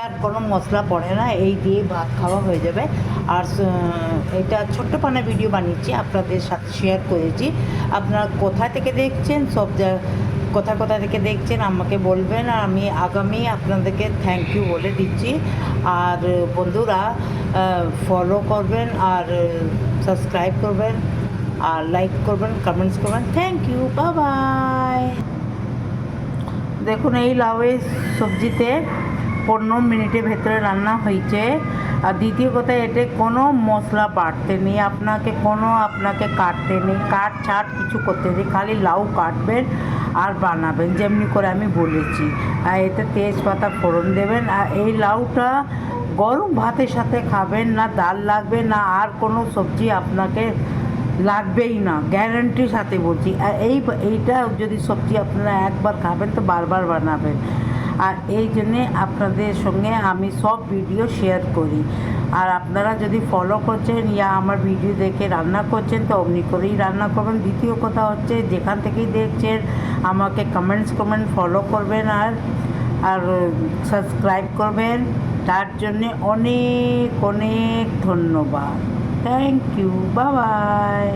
আর কোনো মশলা পড়ে না, এই দিয়ে ভাত খাওয়া হয়ে যাবে। আর এটা ছোট্ট পানা ভিডিও বানিয়েছি, আপনাদের সাথে শেয়ার করেছি। আপনারা কোথা থেকে দেখছেন, সব কোথা থেকে দেখছেন আমাকে বলবেন, আর আমি আগামী আপনাদেরকে থ্যাংক ইউ বলে দিচ্ছি। আর বন্ধুরা ফলো করবেন, আর সাবস্ক্রাইব করবেন, আর লাইক করবেন, কমেন্টস করবেন। Thank you, bye bye. দেখুন, এই লাউয়ের সবজিতে 15 মিনিটের ভেতরে রান্না হয়েছে। আর দ্বিতীয় কথা, এতে কোনো মশলা বাটতে নেই, আপনাকে কাটতে নেই, কাট ছাট কিছু করতে নেই, খালি লাউ কাটবেন আর বানাবেন যেমনি করে আমি বলেছি। আর এতে তেজপাতা ফোড়ন দেবেন। আর এই লাউটা গরম ভাতের সাথে খাবেন, না ডাল লাগবে, না আর কোনো সবজি আপনাকে লাগবেই না, গ্যারান্টির সাথে বলছি। আর এইটা যদি সবজি আপনারা একবার খাবেন তো বারবার বানাবেন। আর এই জন্যে আপনাদের সঙ্গে আমি সব ভিডিও শেয়ার করি। আর আপনারা যদি ফলো করছেন ইয়া আমার ভিডিও দেখে রান্না করছেন তো অমনি করেই রান্না করবেন। দ্বিতীয় কথা হচ্ছে, যেখান থেকেই দেখছেন আমাকে কমেন্টস করবেন, ফলো করবেন, আর সাবস্ক্রাইব করবেন। তার জন্যে অনেক অনেক ধন্যবাদ। Thank you, bye by.